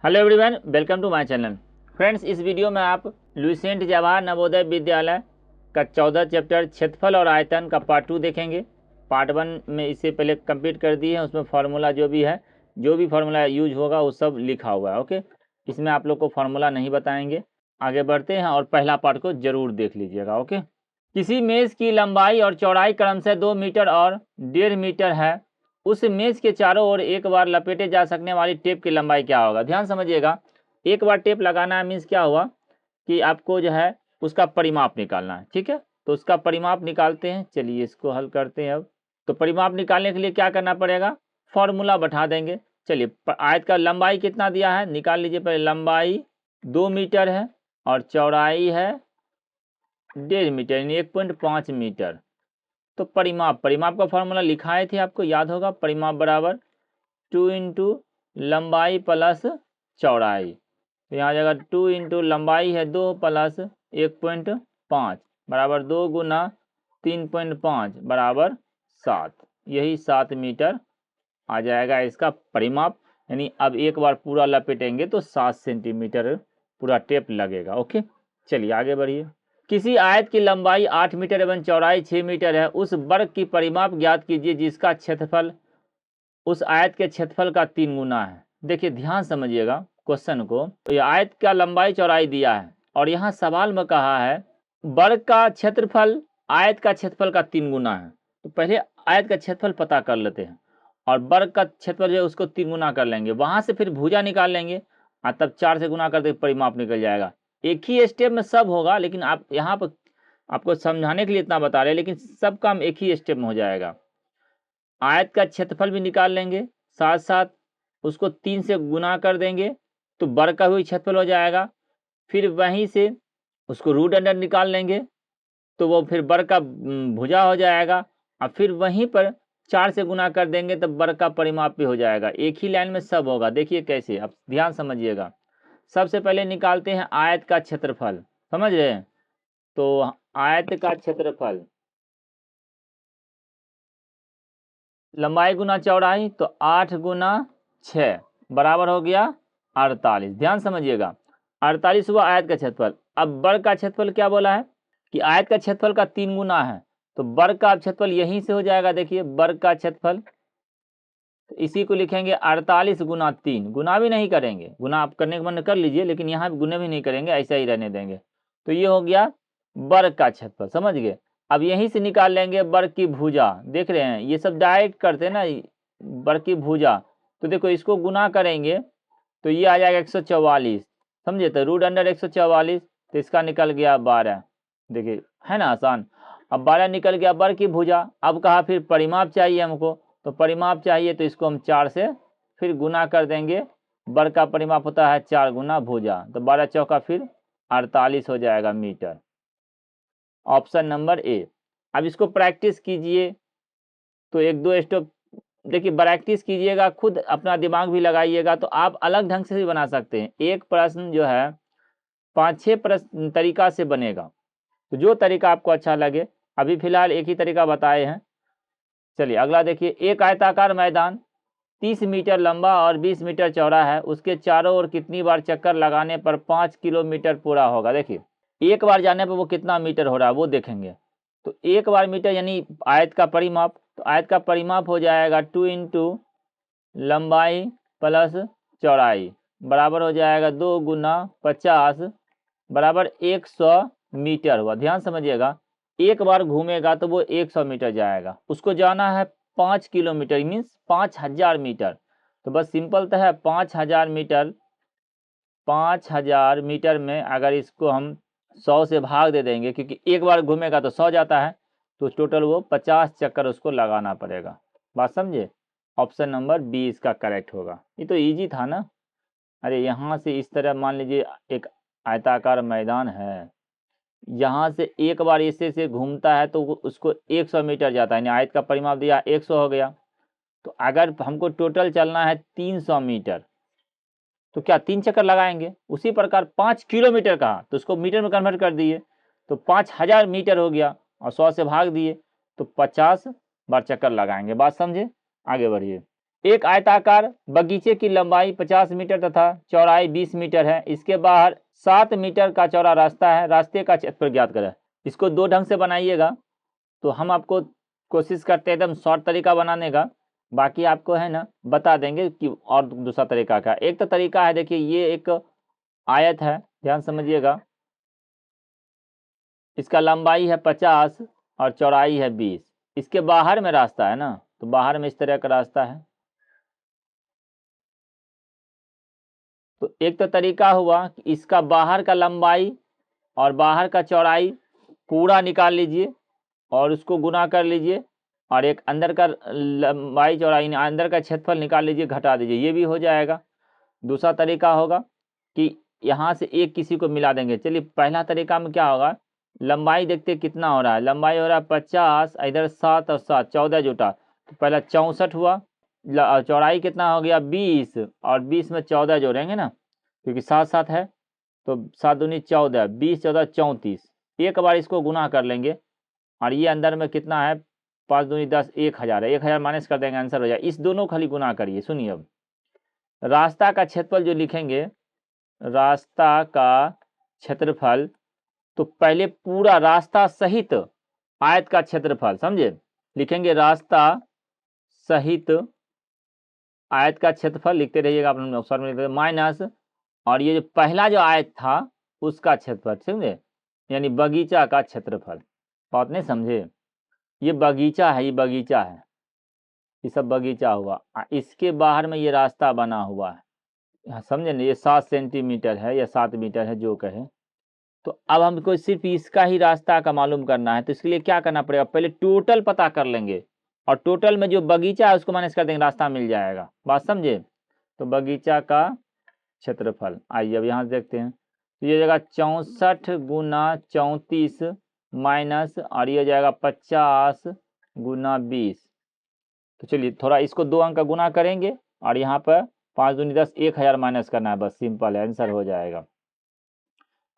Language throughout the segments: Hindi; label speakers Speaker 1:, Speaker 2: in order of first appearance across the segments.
Speaker 1: Hello everyone, welcome to my channel. Friends, इस वीडियो में आप लुसेंट जवाहर नवोदय विद्यालय का 14 चैप्टर क्षेत्रफल और आयतन का पार्ट 2 देखेंगे। पार्ट 1 में इससे पहले कंप्लीट कर दिए हैं, उसमें फार्मूला जो भी फार्मूला यूज होगा वो सब लिखा हुआ है। ओके, इसमें आप लोग को फार्मूला नहीं बताएंगे। आगे बढ़ते हैं और पहला पार्ट को जरूर देख लीजिएगा। ओके, किसी मेज़ की लंबाई और चौड़ाई क्रमशः 2 मीटर और 1.5 मीटर है। उस मेज के चारों ओर एक बार लपेटे जा सकने वाली टेप की लंबाई क्या होगा। ध्यान समझिएगा, एक बार टेप लगाना है मीन्स क्या हुआ कि आपको जो है उसका परिमाप निकालना है। ठीक है, तो उसका परिमाप निकालते हैं। चलिए इसको हल करते हैं। अब तो परिमाप निकालने के लिए क्या करना पड़ेगा, फॉर्मूला बैठा देंगे। चलिए, आयत का लंबाई कितना दिया है निकाल लीजिए। पहले लंबाई 2 मीटर है और चौड़ाई है 1.5 मीटर यानी 1.5 मीटर। तो परिमाप का फॉर्मूला लिखाए थे, आपको याद होगा। परिमाप बराबर 2 इंटू लंबाई प्लस चौड़ाई। तो यहाँ जाएगा 2 इंटू लंबाई है 2 प्लस 1.5 बराबर 2 गुना 3.5 बराबर 7। यही 7 मीटर आ जाएगा इसका परिमाप। यानी अब एक बार पूरा लपेटेंगे तो 7 सेंटीमीटर पूरा टेप लगेगा। ओके, चलिए आगे बढ़िए। किसी आयत की लंबाई 8 मीटर एवं चौड़ाई 6 मीटर है। उस वर्ग की परिमाप ज्ञात कीजिए जिसका क्षेत्रफल उस आयत के क्षेत्रफल का 3 गुना है। देखिए ध्यान समझिएगा क्वेश्चन को। तो ये आयत का लंबाई चौड़ाई दिया है और यहाँ सवाल में कहा है वर्ग का क्षेत्रफल आयत का क्षेत्रफल का 3 गुना है। तो पहले आयत का क्षेत्रफल पता कर लेते हैं और वर्ग का क्षेत्रफल जो है उसको 3 गुना कर लेंगे। वहां से फिर भुजा निकाल लेंगे और तब 4 से गुना करके परिमाप निकल जाएगा। एक ही स्टेप में सब होगा, लेकिन आप यहाँ पर आपको समझाने के लिए इतना बता रहे हैं, लेकिन सब काम एक ही स्टेप में हो जाएगा। आयत का क्षेत्रफल भी निकाल लेंगे, साथ साथ उसको 3 से गुना कर देंगे तो वर्ग का भी क्षेत्रफल हो जाएगा। फिर वहीं से उसको रूट अंडर निकाल लेंगे तो वो फिर वर्ग का भुजा हो जाएगा। और फिर वहीं पर 4 से गुना कर देंगे तो वर्ग का परिमाप भी हो जाएगा। एक ही लाइन में सब होगा। देखिए कैसे, अब ध्यान समझिएगा। सबसे पहले निकालते हैं आयत का क्षेत्रफल, समझ रहे हैं। तो आयत का क्षेत्रफल लंबाई गुना चौड़ाई तो 8 गुना 6 बराबर हो गया 48। ध्यान समझिएगा, 48 हुआ आयत का क्षेत्रफल। अब वर्ग का क्षेत्रफल क्या बोला है कि आयत का क्षेत्रफल का 3 गुना है, तो वर्ग का क्षेत्रफल यहीं से हो जाएगा। देखिए वर्ग का क्षेत्रफल, तो इसी को लिखेंगे 48 गुना 3। गुना भी नहीं करेंगे, गुना आप करने का मन कर लीजिए, लेकिन यहाँ गुने भी नहीं करेंगे, ऐसा ही रहने देंगे। तो ये हो गया वर्ग का क्षेत्रफल, समझ गए। अब यहीं से निकाल लेंगे वर्ग की भुजा। देख रहे हैं ये सब डायरेक्ट करते हैं ना, वर्ग की भुजा। तो देखो इसको गुना करेंगे तो ये आ जाएगा 144, समझे। तो रूट अंडर 144, तो इसका निकल गया 12। देखिए है ना आसान। अब 12 निकल गया वर्ग की भुजा। अब कहा फिर परिमाप चाहिए हमको, तो परिमाप चाहिए तो इसको हम 4 से फिर गुना कर देंगे। वर्ग का परिमाप होता है 4 गुना भुजा, तो 12 चौका फिर 48 हो जाएगा मीटर। Option number A. अब इसको प्रैक्टिस कीजिए तो 1-2 स्टेप देखिए, प्रैक्टिस कीजिएगा, खुद अपना दिमाग भी लगाइएगा तो आप अलग ढंग से भी बना सकते हैं। एक प्रश्न जो है 5-6 प्रश्न तरीका से बनेगा, तो जो तरीका आपको अच्छा लगे। अभी फिलहाल एक ही तरीका बताए हैं। चलिए अगला देखिए। एक आयताकार मैदान 30 मीटर लंबा और 20 मीटर चौड़ा है। उसके चारों ओर कितनी बार चक्कर लगाने पर 5 किलोमीटर पूरा होगा। देखिए एक बार जाने पर वो कितना मीटर हो रहा है वो देखेंगे। तो एक बार मीटर यानी आयत का परिमाप, तो आयत का परिमाप हो जाएगा 2 इंटू लंबाई प्लस चौड़ाई बराबर हो जाएगा 2 गुना 50 बराबर 100 मीटर हुआ। ध्यान समझिएगा, एक बार घूमेगा तो वो 100 मीटर जाएगा। उसको जाना है 5 किलोमीटर मीन्स 5000 मीटर। तो बस सिंपल तो है 5000 मीटर। 5000 मीटर में अगर इसको हम 100 से भाग दे देंगे, क्योंकि एक बार घूमेगा तो 100 जाता है, तो टोटल वो 50 चक्कर उसको लगाना पड़ेगा। बात समझे। ऑप्शन नंबर बी इसका करेक्ट होगा। ये तो इजी था ना। अरे यहाँ से इस तरह मान लीजिए एक आयताकार मैदान है, यहाँ से एक बार ऐसे से घूमता है तो उसको 100 मीटर जाता है, यानी आयत का परिमाप दिया 100 हो गया। तो अगर हमको टोटल चलना है 300 मीटर तो क्या 3 चक्कर लगाएंगे। उसी प्रकार 5 किलोमीटर कहा तो उसको मीटर में कन्वर्ट कर दिए तो 5000 मीटर हो गया और 100 से भाग दिए तो 50 बार चक्कर लगाएंगे। बात समझे, आगे बढ़िए। एक आयताकार बगीचे की लंबाई 50 मीटर तथा चौड़ाई 20 मीटर है। इसके बाहर 7 मीटर का चौड़ा रास्ता है। रास्ते का क्षेत्रफल ज्ञात करें। इसको दो ढंग से बनाइएगा, तो हम आपको कोशिश करते हैं एकदम शॉर्ट तरीका बनाने का, बाकी आपको है ना बता देंगे कि और दूसरा तरीका क्या। एक तो तरीका है, देखिए ये एक आयत है, ध्यान समझिएगा, इसका लंबाई है 50 और चौड़ाई है 20। इसके बाहर में रास्ता है ना, तो बाहर में इस तरह का रास्ता है। तो एक तो तरीका हुआ कि इसका बाहर का लंबाई और बाहर का चौड़ाई पूरा निकाल लीजिए और उसको गुना कर लीजिए, और एक अंदर का लंबाई चौड़ाई अंदर का क्षेत्रफल निकाल लीजिए, घटा दीजिए, ये भी हो जाएगा। दूसरा तरीका होगा कि यहाँ से एक किसी को मिला देंगे। चलिए पहला तरीका में क्या होगा, लंबाई देखते कितना हो रहा है, लंबाई हो रहा है 50, इधर 7 और 7 14 जुटा, तो पहला 64 हुआ, चौड़ाई कितना हो गया 20, और 20 में 14 जोड़ेंगे ना, क्योंकि 7 7 है, तो 7 दूनी 14, 20 14 34। एक बार इसको गुना कर लेंगे, और ये अंदर में कितना है 5 दूनी 10, 1000 है, 1000 माइनस कर देंगे, आंसर हो जाए। इस दोनों खाली गुना करिए। सुनिए, अब रास्ता का क्षेत्रफल जो लिखेंगे, रास्ता का क्षेत्रफल, तो पहले पूरा रास्ता सहित आयत का क्षेत्रफल, समझे, लिखेंगे रास्ता सहित आयत का क्षेत्रफल, लिखते रहिएगा आप अक्षर में, लिखते माइनस, और ये जो पहला जो आयत था उसका क्षेत्रफल, समझे, यानी बगीचा का क्षेत्रफल। बात नहीं समझे, ये बगीचा है, ये बगीचा है, ये सब बगीचा हुआ, इसके बाहर में ये रास्ता बना हुआ है, समझे ना, ये 7 सेंटीमीटर है या 7 मीटर है, जो कहे। तो अब हमको सिर्फ इसका ही रास्ता का मालूम करना है, तो इसके लिए क्या करना पड़ेगा, पहले टोटल पता कर लेंगे, और टोटल में जो बगीचा है उसको माइनस कर देंगे, रास्ता मिल जाएगा। बात समझे। तो बगीचा का क्षेत्रफल, आइए अब यहाँ देखते हैं, तो ये जाएगा 64 गुना 34 माइनस, और ये जाएगा 50 गुना 20। तो चलिए थोड़ा इसको 2 अंक का गुना करेंगे, और यहाँ पर 5 दूनी 10, 1000 माइनस करना है, बस सिंपल है, आंसर हो जाएगा।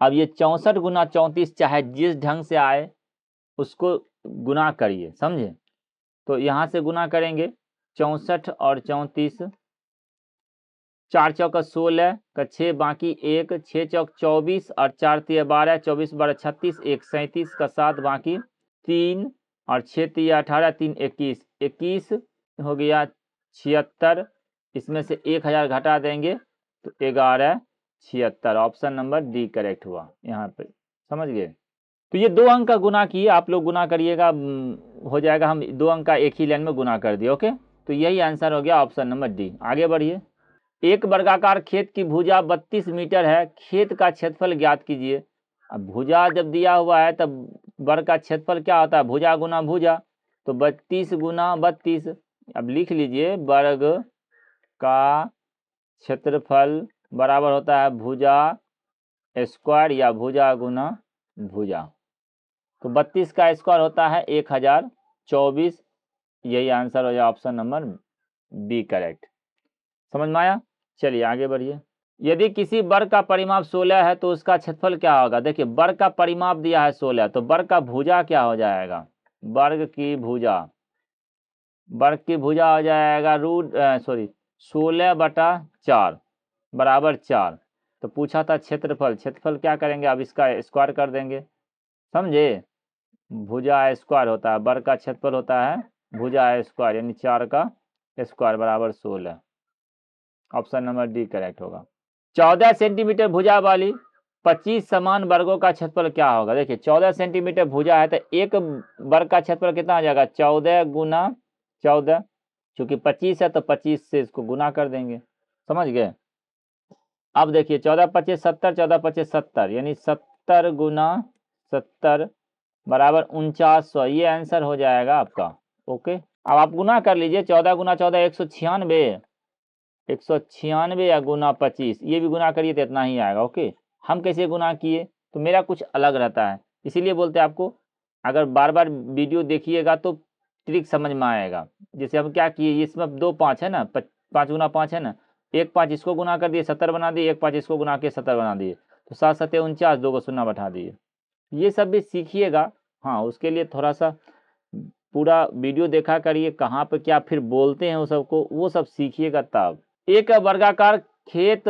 Speaker 1: अब ये 64 गुना 34 चाहे जिस ढंग से आए उसको गुना करिए, समझे। तो यहाँ से गुना करेंगे 64 और 34, 4 चौका 16 का 6 बाकी 1, 6 चौक 24 और 4 तिया 12, 24 12 36, 1 37 का 7 बाकी 3, और 6 तिया 18, 3 21, 21 हो गया 76, इसमें से 1000 घटा देंगे तो 11 76। ऑप्शन नंबर डी करेक्ट हुआ यहाँ पे, समझ गए। तो ये 2 अंक का गुना किए, आप लोग गुना करिएगा, हो जाएगा। हम 2 अंक का एक ही लाइन में गुना कर दिए, ओके। तो यही आंसर हो गया ऑप्शन नंबर डी। आगे बढ़िए। एक वर्गाकार खेत की भुजा 32 मीटर है, खेत का क्षेत्रफल ज्ञात कीजिए। अब भुजा जब दिया हुआ है तब वर्ग का क्षेत्रफल क्या होता है, भुजा गुना भुजा, तो 32 गुना 32। अब लिख लीजिए, वर्ग का क्षेत्रफल बराबर होता है भुजा स्क्वायर या भुजा गुना भुजा, तो 32 का स्क्वायर होता है 1024। यही आंसर हो जाए ऑप्शन नंबर बी करेक्ट। समझ में आया। चलिए आगे बढ़िए। यदि किसी वर्ग का परिमाप 16 है तो उसका क्षेत्रफल क्या होगा। देखिए वर्ग का परिमाप दिया है 16, तो वर्ग का भुजा क्या हो जाएगा, वर्ग की भुजा, वर्ग की भुजा हो जाएगा 16/4 बराबर 4। तो पूछा था क्षेत्रफल, क्षेत्रफल क्या करेंगे, अब इसका स्क्वायर कर देंगे, समझे। भुजा स्क्वायर होता है, वर्ग का क्षेत्रफल होता है भुजा स्क्वायर, यानी 4 का स्क्वायर बराबर 16। ऑप्शन नंबर डी करेक्ट होगा। 14 सेंटीमीटर भुजा वाली 25 समान वर्गों का क्षेत्रफल क्या होगा। देखिए 14 सेंटीमीटर भुजा है तो एक वर्ग का क्षेत्रफल कितना आ जाएगा, 14 गुना 14, चूंकि 25 है तो 25 से इसको गुना कर देंगे, समझ गए। अब देखिए 14 25 70, 14 25 70, यानी 70 गुना 70 बराबर 4900। ये आंसर हो जाएगा आपका, ओके। अब आप गुना कर लीजिए, 14 गुना 14 196, 196 या गुना 25, ये भी गुना करिए तो इतना ही आएगा, ओके। हम कैसे गुना किए, तो मेरा कुछ अलग रहता है, इसीलिए बोलते हैं आपको अगर बार बार वीडियो देखिएगा तो ट्रिक समझ में आएगा। जैसे हम क्या किए, इसमें 2 5 है ना, 5 गुना 5 है ना, 1 5 इसको गुना कर दिए 70 बना दिए, 1 5 इसको गुना के 70 बना दिए, तो 7 7 49, 2 को 0 बैठा दिए। ये सब भी सीखिएगा। हाँ उसके लिए थोड़ा सा पूरा वीडियो देखा करिए, कहाँ पे क्या फिर बोलते हैं वो सबको, वो सब सीखिएगा तब। एक वर्गाकार खेत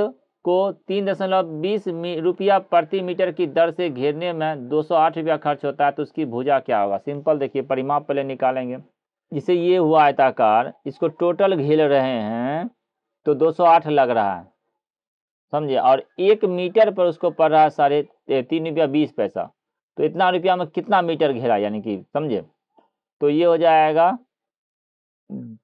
Speaker 1: को 3.20 रुपया प्रति मीटर की दर से घेरने में 208 रुपया खर्च होता है, तो उसकी भुजा क्या होगा? सिंपल, देखिए परिमाप पहले निकालेंगे। जिसे ये हुआ आयताकार, इसको टोटल घेर रहे हैं तो 208 लग रहा है, समझे, और 1 मीटर पर उसको पड़ रहा है 3.20 रुपया। तो इतना रुपया में कितना मीटर घेरा, यानी कि समझे, तो ये हो जाएगा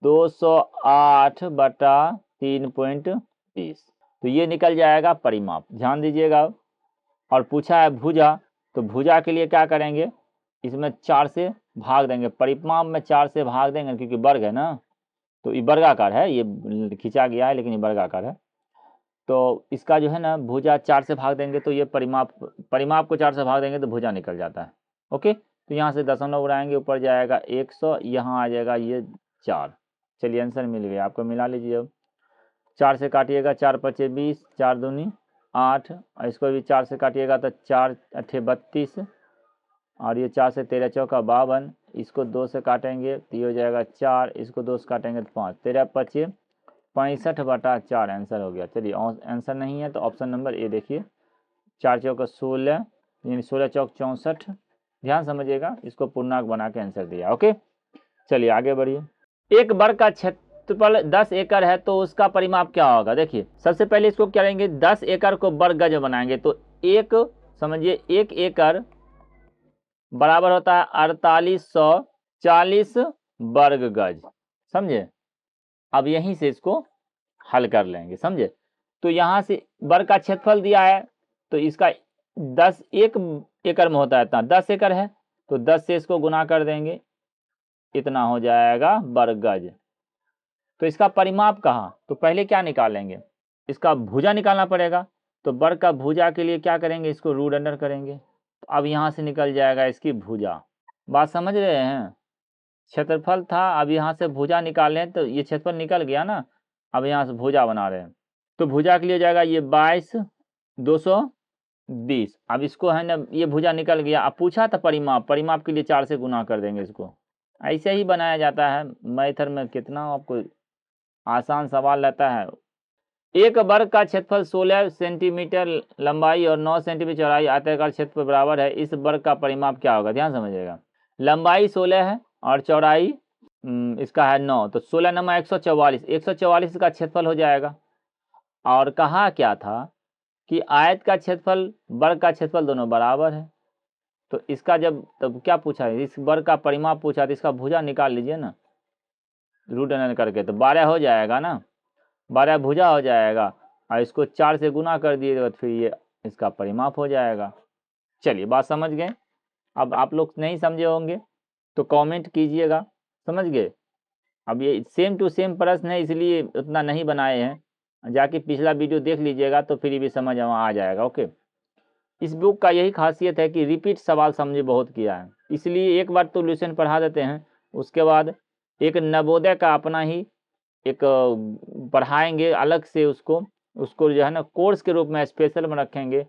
Speaker 1: 208 बटा 3.20, तो ये निकल जाएगा परिमाप, ध्यान दीजिएगा। और पूछा है भुजा, तो भुजा के लिए क्या करेंगे, इसमें 4 से भाग देंगे, परिमाप में 4 से भाग देंगे क्योंकि वर्ग है ना, तो ये वर्गाकार है, ये खींचा गया है लेकिन ये वर्गाकार है, तो इसका जो है ना भुजा 4 से भाग देंगे तो ये परिमाप को 4 से भाग देंगे तो भुजा निकल जाता है। ओके, तो यहाँ से दशमलव उड़ाएंगे, ऊपर जाएगा 100, यहाँ आ जाएगा ये 4। चलिए आंसर मिल गया, आपको मिला लीजिए। अब 4 से काटिएगा, 4 पचे 20, 4 दूनी 8, और इसको भी 4 से काटिएगा तो 4 अठे 32, और ये 4 से 13 चौका 52, इसको 2 से काटेंगे तो ये हो जाएगा 4, इसको 2 से काटेंगे तो 5, 13 पचे 65 बटा 4 आंसर हो गया। चलिए आंसर नहीं है तो ऑप्शन नंबर ए देखिए, 4 चौका 16, यानी 16 चौक 64, ध्यान समझिएगा, इसको पूर्णांक बना के आंसर दिया। ओके, चलिए आगे बढ़िए। एक वर्ग का क्षेत्रफल 10 एकड़ है तो उसका परिमाप क्या होगा? देखिए सबसे पहले इसको क्या करेंगे, 10 एकड़ को वर्ग गज बनाएंगे, तो एक समझिए 1 एकड़ बराबर होता है 4840 वर्ग गज, समझे। अब यहीं से इसको हल कर लेंगे, समझे। तो यहाँ से वर्ग का क्षेत्रफल दिया है तो इसका 1 एकड़ में होता है इतना, 10 एकड़ है तो 10 से इसको गुना कर देंगे, इतना हो जाएगा वर्ग गज। तो इसका परिमाप कहाँ, तो पहले क्या निकालेंगे, इसका भुजा निकालना पड़ेगा, तो वर्ग का भुजा के लिए क्या करेंगे, इसको रूट अंडर करेंगे, तो अब यहाँ से निकल जाएगा इसकी भुजा। बात समझ रहे हैं, क्षेत्रफल था, अब यहाँ से भुजा निकालें तो ये क्षेत्रफल निकल गया ना, अब यहाँ से भुजा बना रहे हैं, तो भुजा के लिए जाएगा ये 22 220, अब इसको है ना ये भुजा निकल गया। अब पूछा था परिमाप के लिए 4 से गुना कर देंगे इसको, ऐसे ही बनाया जाता है मैथर में, कितना आपको आसान सवाल रहता है। एक वर्ग का क्षेत्रफल 16 सेंटीमीटर लंबाई और 9 सेंटीमीटर चौड़ाई आयताकार क्षेत्र बराबर है, इस वर्ग का परिमाप क्या होगा? ध्यान समझिएगा, लंबाई 16 है और चौड़ाई इसका है 9, तो 16 नमा 144 का क्षेत्रफल हो जाएगा। और कहा क्या था कि आयत का क्षेत्रफल वर्ग का क्षेत्रफल दोनों बराबर है, तो इसका जब तब क्या पूछा है, इस वर्ग का परिमाप पूछा, तो इसका भुजा निकाल लीजिए ना रूट अंडर करके, तो 12 हो जाएगा ना, 12 भुजा हो जाएगा, और इसको 4 से गुना कर दिए तो फिर ये इसका परिमाप हो जाएगा। चलिए बात समझ गए। अब आप लोग नहीं समझे होंगे तो कमेंट कीजिएगा, समझ गए। अब ये सेम टू सेम प्रश्न है इसलिए उतना नहीं बनाए हैं, जाके पिछला वीडियो देख लीजिएगा तो फिर भी समझ आ जाएगा। ओके, इस बुक का यही खासियत है कि रिपीट सवाल समझे बहुत किया है, इसलिए एक बार तो सॉल्यूशन पढ़ा देते हैं, उसके बाद एक नवोदय का अपना ही एक पढ़ाएंगे अलग से, उसको जो है ना कोर्स के रूप में स्पेशल में रखेंगे,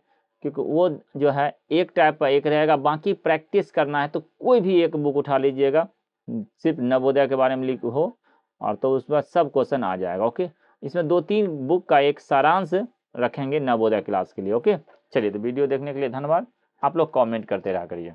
Speaker 1: क्योंकि वो जो है एक टाइप का एक रहेगा, बाकी प्रैक्टिस करना है तो कोई भी एक बुक उठा लीजिएगा, सिर्फ नवोदय के बारे में लिख हो, और तो उसमें सब क्वेश्चन आ जाएगा। ओके, इसमें 2-3 बुक का एक सारांश रखेंगे नवोदय क्लास के लिए। ओके, चलिए तो वीडियो देखने के लिए धन्यवाद, आप लोग कमेंट करते रहा करिए।